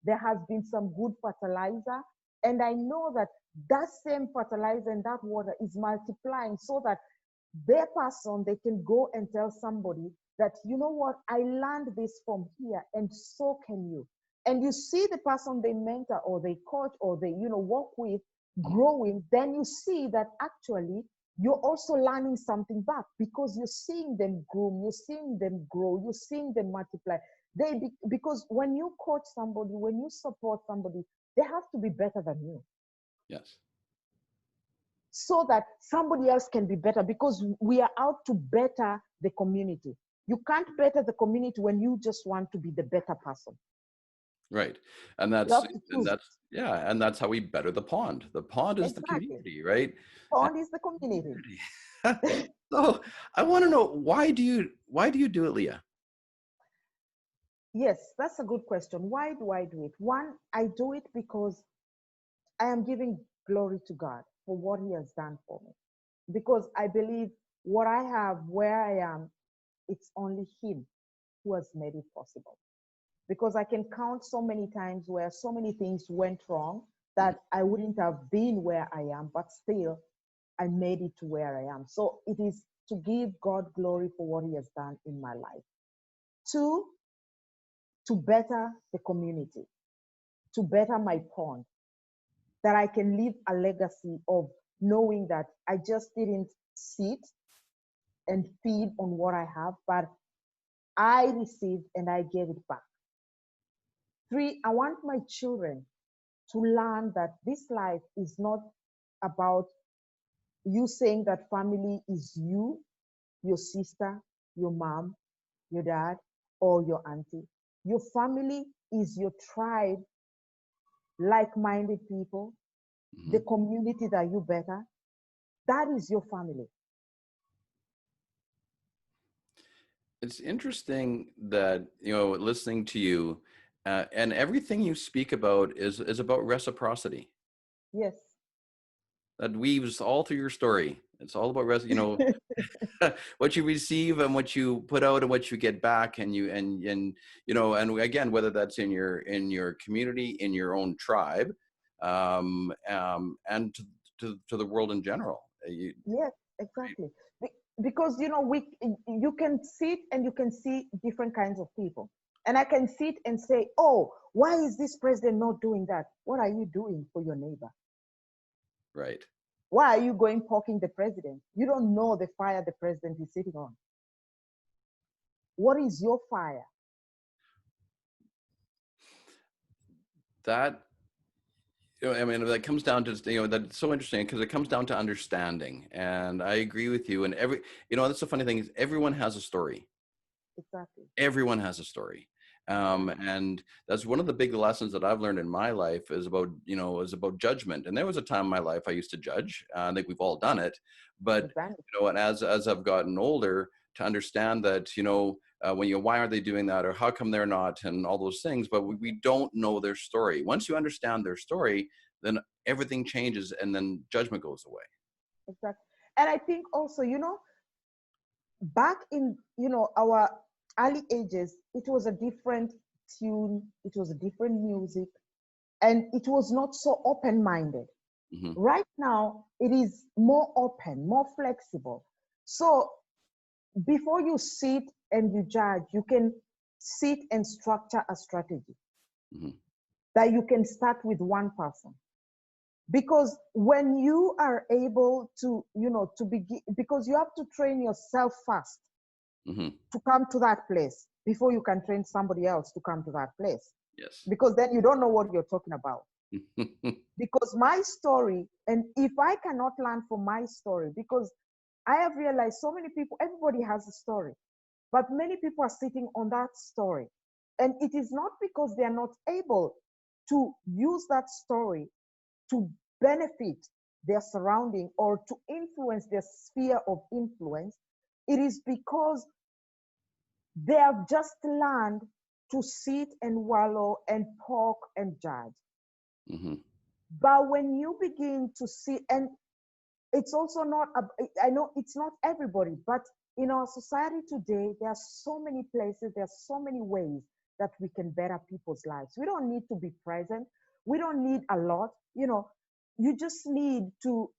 there has been some good fertilizer, and I know that that same fertilizer and that water is multiplying so that their person, they can go and tell somebody that, you know what, I learned this from here, and so can you. And you see the person they mentor or they coach or they, work with growing, then you see that actually you're also learning something back, because you're seeing them groom, you're seeing them grow, you're seeing them multiply. Because when you coach somebody, when you support somebody, they have to be better than you. Yes. So that somebody else can be better, because we are out to better the community. You can't better the community when you just want to be the better person. Right. And You have to choose. and that's how we better the pond. The pond is the community, right? Pond is the community. So I want to know, why do you do it, Leah? Yes, that's a good question. Why do I do it? One, I do it because I am giving glory to God for what He has done for me. Because I believe what I have, where I am, it's only Him who has made it possible. Because I can count so many times where so many things went wrong that I wouldn't have been where I am, but still I made it to where I am. So it is to give God glory for what He has done in my life. Two, to better the community, to better my pond, that I can leave a legacy of knowing that I just didn't sit and feed on what I have, but I received and I gave it back. Three, I want my children to learn that this life is not about you saying that family is you, your sister, your mom, your dad, or your auntie. Your family is your tribe, like-minded people, the community that you better. That is your family. It's interesting that, listening to you, and everything you speak about is about reciprocity. Yes. That weaves all through your story. It's all about what you receive and what you put out and what you get back, and and again, whether that's in your community, in your own tribe, and to the world in general. Yes, exactly. Because you can sit and you can see different kinds of people. And I can sit and say, oh, why is this president not doing that? What are you doing for your neighbor? Right. Why are you going poking the president? You don't know the fire the president is sitting on. What is your fire? That, I mean, that comes down to, that's so interesting, because it comes down to understanding. And I agree with you. And that's the funny thing, is everyone has a story. Exactly. Everyone has a story. And that's one of the big lessons that I've learned in my life, is about judgment. And there was a time in my life I used to judge. I think we've all done it, but Exactly. and as I've gotten older, to understand that, why aren't they doing that, or how come they're not, and all those things. But we don't know their story. Once you understand their story, then everything changes, and then judgment goes away. Exactly. And I think also, back in, our early ages, it was a different tune, it was a different music, and it was not so open-minded. Mm-hmm. Right now, it is more open, more flexible. So before you sit and you judge, you can sit and structure a strategy that you can start with one person. Because when you are able to, to begin, because you have to train yourself first to come to that place before you can train somebody else to come to that place. Yes. Because then you don't know what you're talking about. Because my story, and if I cannot learn from my story, because I have realized so many people, everybody has a story, but many people are sitting on that story. And it is not because they are not able to use that story to benefit their surrounding or to influence their sphere of influence, it is because they have just learned to sit and wallow and talk and judge. Mm-hmm. But when you begin to see, and it's also not, I know it's not everybody, but in our society today, there are so many places, there are so many ways that we can better people's lives. We don't need to be present. We don't need a lot. You just need to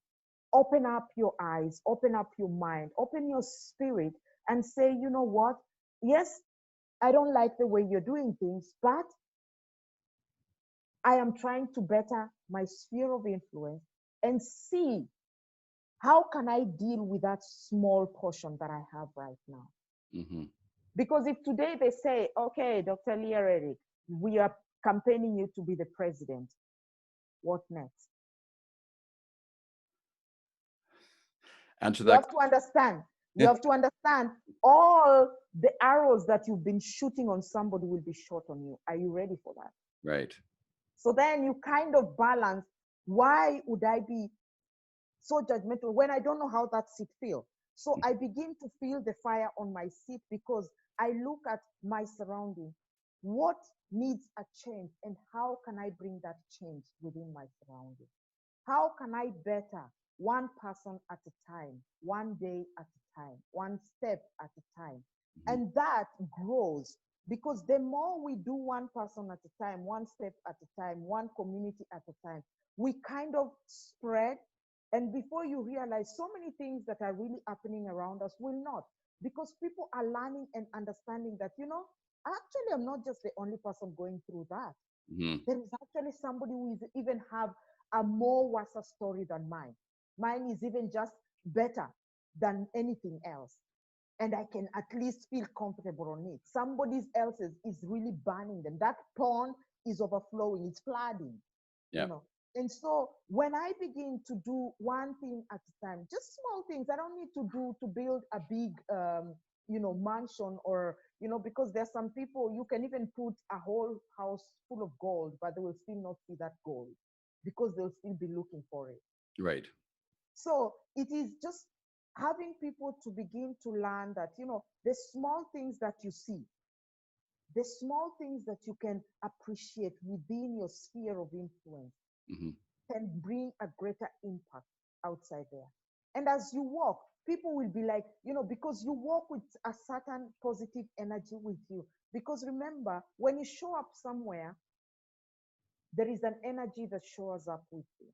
open up your eyes, open up your mind, open your spirit, and say, you know what? Yes, I don't like the way you're doing things, but I am trying to better my sphere of influence and see how can I deal with that small portion that I have right now. Mm-hmm. Because if today they say, okay, Dr. Leah Reddig, we are campaigning you to be the president, what next? Answer You that. have to understand. You have to understand all the arrows that you've been shooting on somebody will be shot on you. Are you ready for that? Right. So then you kind of balance. Why would I be so judgmental when I don't know how that seat feels? So I begin to feel the fire on my seat because I look at my surrounding. What needs a change and how can I bring that change within my surrounding? How can I better one person at a time, one day at a time, one step at a time? Mm-hmm. And that grows because the more we do one person at a time, one step at a time, one community at a time, we kind of spread. And before you realize, so many things that are really happening around us will not, because people are learning and understanding that, actually, I'm not just the only person going through that. Mm-hmm. There is actually somebody who is even have a more worse story than mine. Mine is even just better than anything else. And I can at least feel comfortable on it. Somebody else's is really burning them. That pond is overflowing, it's flooding, Yeah. And so when I begin to do one thing at a time, just small things, I don't need to build a big, mansion or, because there's some people, you can even put a whole house full of gold, but they will still not see that gold because they'll still be looking for it. Right. So it is just having people to begin to learn that, the small things that you see, the small things that you can appreciate within your sphere of influence Mm-hmm. can bring a greater impact outside there. And as you walk, people will be like, because you walk with a certain positive energy with you. Because remember, when you show up somewhere, there is an energy that shows up with you.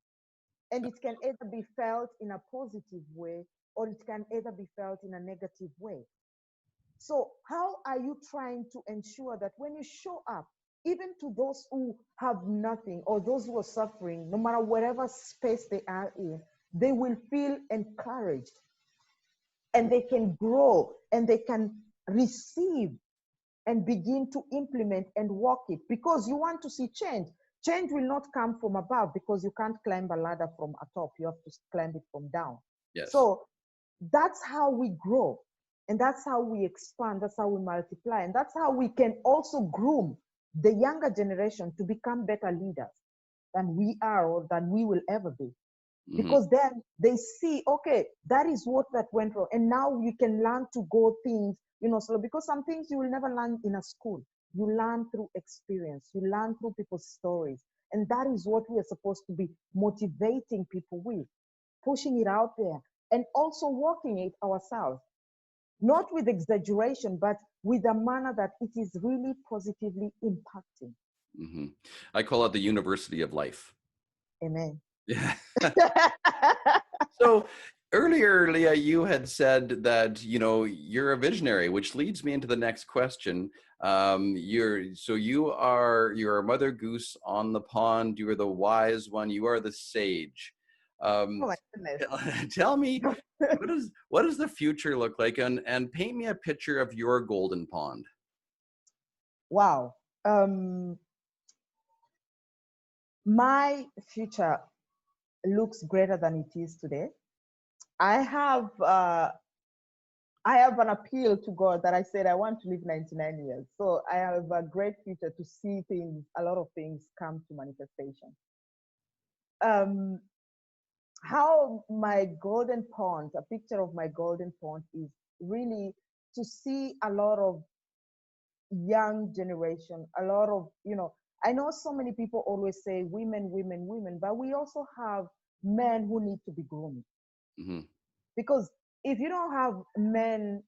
And it can either be felt in a positive way or it can either be felt in a negative way. So, how are you trying to ensure that when you show up, even to those who have nothing or those who are suffering, no matter whatever space they are in, they will feel encouraged and they can grow and they can receive and begin to implement and walk it because you want to see change. Change will not come from above because you can't climb a ladder from atop. You have to climb it from down. Yes. So that's how we grow. And that's how we expand. That's how we multiply. And that's how we can also groom the younger generation to become better leaders than we are or than we will ever be. Mm-hmm. Because then they see, okay, that is what that went wrong. And now you can learn to go things, so because some things you will never learn in a school. You learn through experience. You learn through people's stories. And that is what we are supposed to be motivating people with, pushing it out there, and also working it ourselves. Not with exaggeration, but with a manner that it is really positively impacting. Mm-hmm. I call it the University of Life. Amen. Yeah. So earlier, Leah, you had said that, you're a visionary, which leads me into the next question. You're a mother goose on the pond. You are the wise one. You are the sage. Oh my goodness. Tell me, what does the future look like? And paint me a picture of your golden pond. Wow. My future looks greater than it is today. I have I have an appeal to God that I said I want to live 99 years. So I have a great future to see things, a lot of things come to manifestation. Um, how my golden pond, a picture of my golden pond is really to see a lot of young generation, a lot of, I know so many people always say women, women, women, but we also have men who need to be groomed. Mm-hmm. Because if you don't have men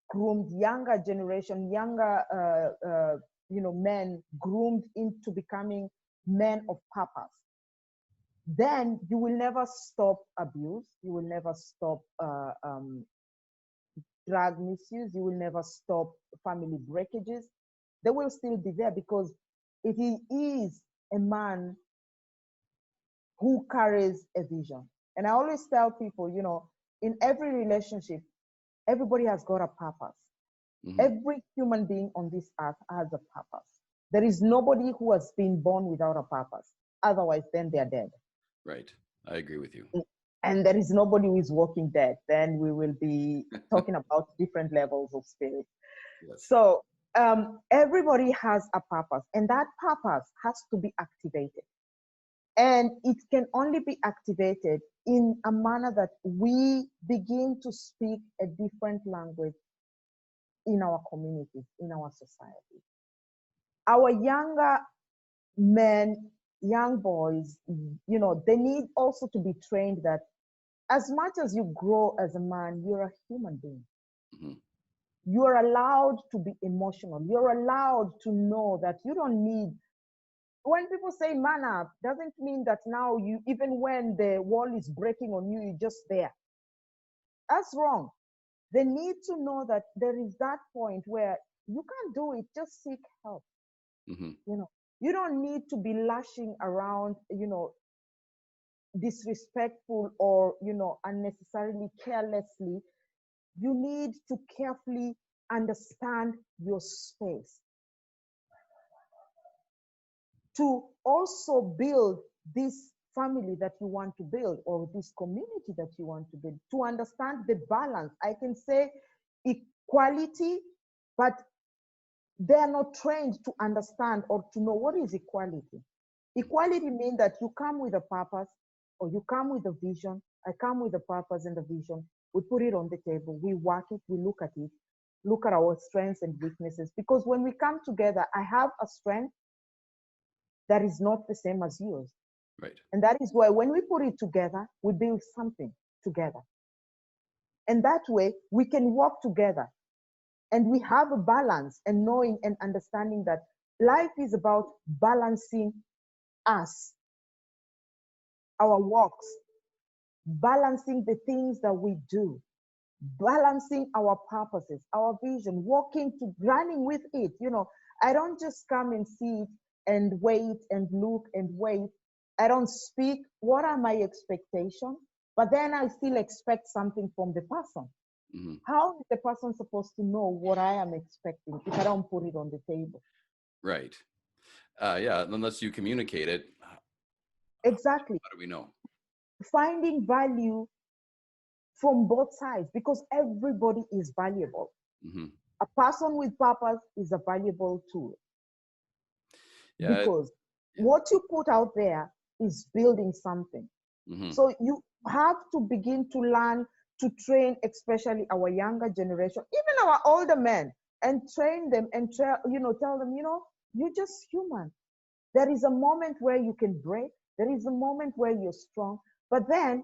groomed, younger generation, younger, men groomed into becoming men of purpose, then you will never stop abuse. You will never stop drug misuse. You will never stop family breakages. They will still be there because it is a man who carries a vision. And I always tell people, in every relationship, everybody has got a purpose. Mm-hmm. Every human being on this earth has a purpose. There is nobody who has been born without a purpose. Otherwise, then they're dead. Right. I agree with you. And there is nobody who is walking dead. Then we will be talking about different levels of spirit. Yes. So everybody has a purpose, and that purpose has to be activated. And it can only be activated in a manner that we begin to speak a different language in our communities, in our society. Our younger men, young boys, they need also to be trained that as much as you grow as a man, you're a human being. Mm-hmm. You're allowed to be emotional. You're allowed to know that you don't need, when people say man up, doesn't mean that now you, even when the wall is breaking on you, you're just there. That's wrong. They need to know that there is that point where you can't do it, just seek help. Mm-hmm. You don't need to be lashing around, disrespectful or, unnecessarily carelessly. You need to carefully understand your space to also build this family that you want to build or this community that you want to build, to understand the balance. I can say equality, but they are not trained to understand or to know what is equality. Equality means that you come with a purpose or you come with a vision. I come with a purpose and a vision. We put it on the table. We work it. We look at our strengths and weaknesses. Because when we come together, I have a strength that is not the same as yours. Right. And that is why when we put it together, we build something together. And that way we can work together. And we have a balance and knowing and understanding that life is about balancing us, our works, balancing the things that we do, balancing our purposes, our vision, walking to running with it. I don't just come and sit and wait and look and wait. I don't speak what are my expectations, but then I still expect something from the person. Mm-hmm. How is the person supposed to know what I am expecting if I don't put it on the table? Right. Yeah, unless you communicate it. Exactly. How do we know? Finding value from both sides because everybody is valuable. Mm-hmm. A person with purpose is a valuable tool. Yeah. Because what you put out there is building something. Mm-hmm. So you have to begin to learn to train, especially our younger generation, even our older men, and train them and tell them, you're just human. There is a moment where you can break. There is a moment where you're strong, but then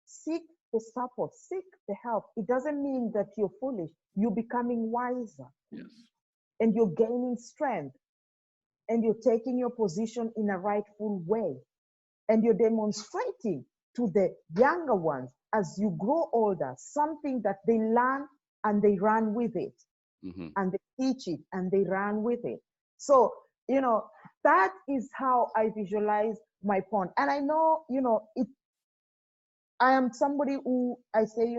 seek the support, seek the help. It doesn't mean that you're foolish. You're becoming wiser. Yes. And you're gaining strength. And you're taking your position in a rightful way. And you're demonstrating to the younger ones as you grow older something that they learn and they run with it. Mm-hmm. And they teach it and they run with it. So, that is how I visualize my pond. And I know, I am somebody who I say,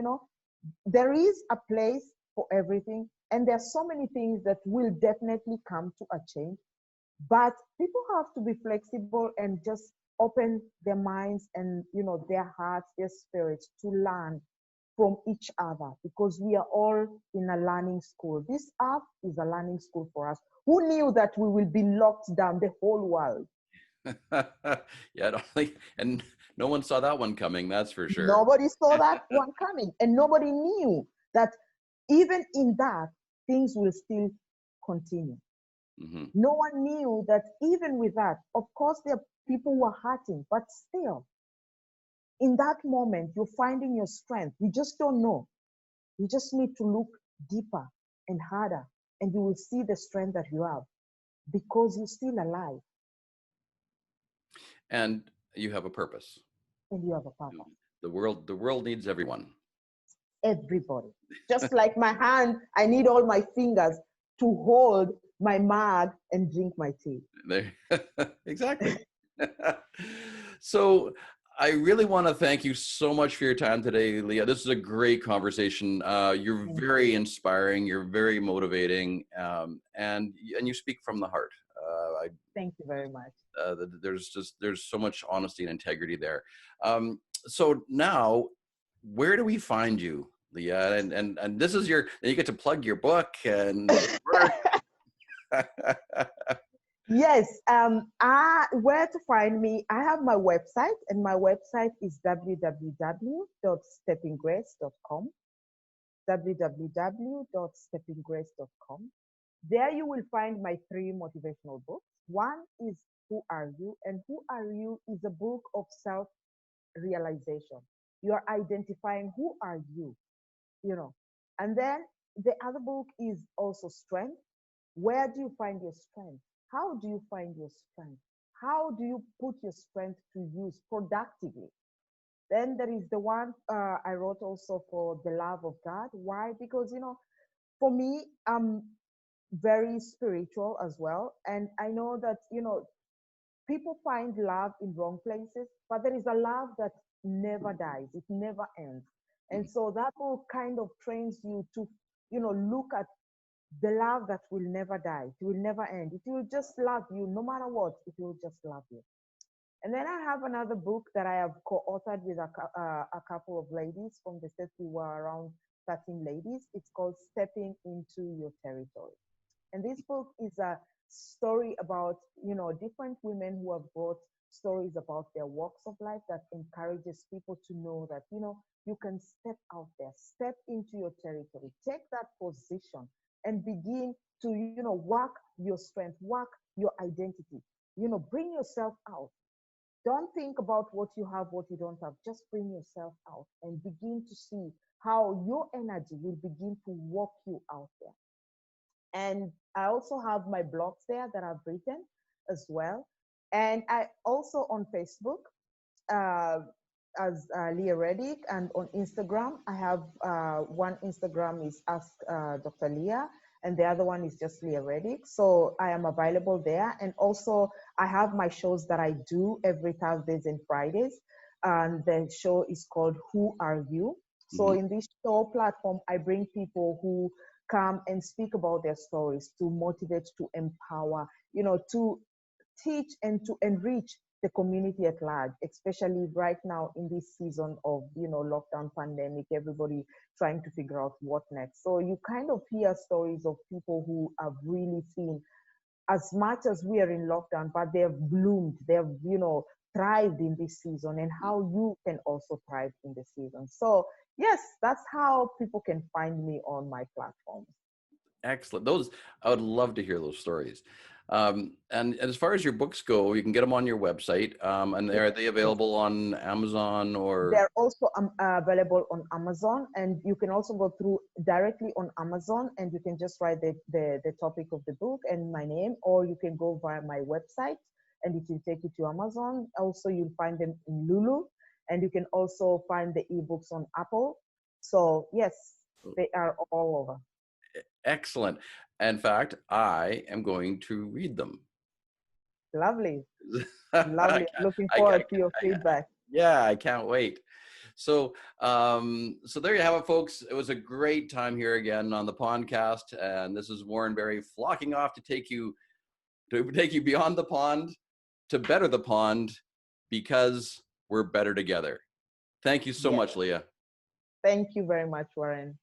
there is a place for everything. And there are so many things that will definitely come to a change. But people have to be flexible and just open their minds and, their hearts, their spirits to learn from each other because we are all in a learning school. This app is a learning school for us. Who knew that we will be locked down, the whole world? Yeah, I don't think, and no one saw that one coming, that's for sure. Nobody saw that one coming, and nobody knew that even in that, things will still continue. Hmm. No one knew that even with that, of course, there are people who are hurting, but still, in that moment, you're finding your strength. You just don't know. You just need to look deeper and harder, and you will see the strength that you have because you're still alive And you have a purpose. and you have a purpose. The world needs everyone. Everybody. Just like my hand, I need all my fingers to hold my mug and drink my tea. There, exactly. So I really want to thank you so much for your time today, Leah. This is a great conversation. You're Thank very you. inspiring. You're very motivating, and you speak from the heart. Thank you very much. There's so much honesty and integrity there. So now, where do we find you, Leah? And this is you get to plug your book and work. Yes, where to find me? I have my website, and my website is www.steppinggrace.com. www.steppinggrace.com. There you will find my three motivational books. One is Who Are You? And Who Are You is a book of self realization. You are identifying who are you, you know. And then the other book is also Strength. Where do you find your strength? How do you find your strength? How do you put your strength to use productively? Then there is the one I wrote also for the love of God. Why? Because, for me, I'm very spiritual as well. And I know that, people find love in wrong places, but there is a love that never dies, it never ends. And so that will kind of trains you to, look at the love that will never die, it will never end. It will just love you no matter what, it will just love you. And then I have another book that I have co-authored with a couple of ladies from the States. We were around 13 ladies. It's called Stepping into Your Territory. And this book is a story about, different women who have brought stories about their walks of life that encourages people to know that, you can step out there, step into your territory, take that position and begin to, work your strength, work your identity, bring yourself out. Don't think about what you have, what you don't have. Just bring yourself out and begin to see how your energy will begin to walk you out there. And I also have my blogs there that I've written as well. And I also on Facebook uh, as Leah Reddig, and on Instagram I have one Instagram is Ask Dr. Leah, and the other one is just Leah Reddig. So I am available there, and also I have my shows that I do every Thursdays and Fridays, and the show is called Who Are You? So Mhm. in this show platform, I bring people who come and speak about their stories to motivate, to empower, to teach and to enrich the community at large, especially right now in this season of, lockdown pandemic, everybody trying to figure out what next. So you kind of hear stories of people who have really seen, as much as we are in lockdown, but they have bloomed, they have, thrived in this season, and how you can also thrive in the season. So yes, that's how people can find me on my platforms. Excellent. Those, I would love to hear those stories. And as far as your books go, you can get them on your website. And are they Yes. available on Amazon or? They're also available on Amazon, and you can also go through directly on Amazon, and you can just write the topic of the book and my name, or you can go via my website and it will take you to Amazon. Also, you'll find them in Lulu, and you can also find the ebooks on Apple. So yes, they are all over. Excellent. In fact, I am going to read them. Lovely, I lovely. can't, I'm looking I, forward to your feedback. yeah, I can't wait. So, so there you have it, folks. It was a great time here again on the podcast, and this is Warren Berry flocking off to take you beyond the pond, to better the pond, because we're better together. Thank you so Yes. much, Leah. Thank you very much, Warren.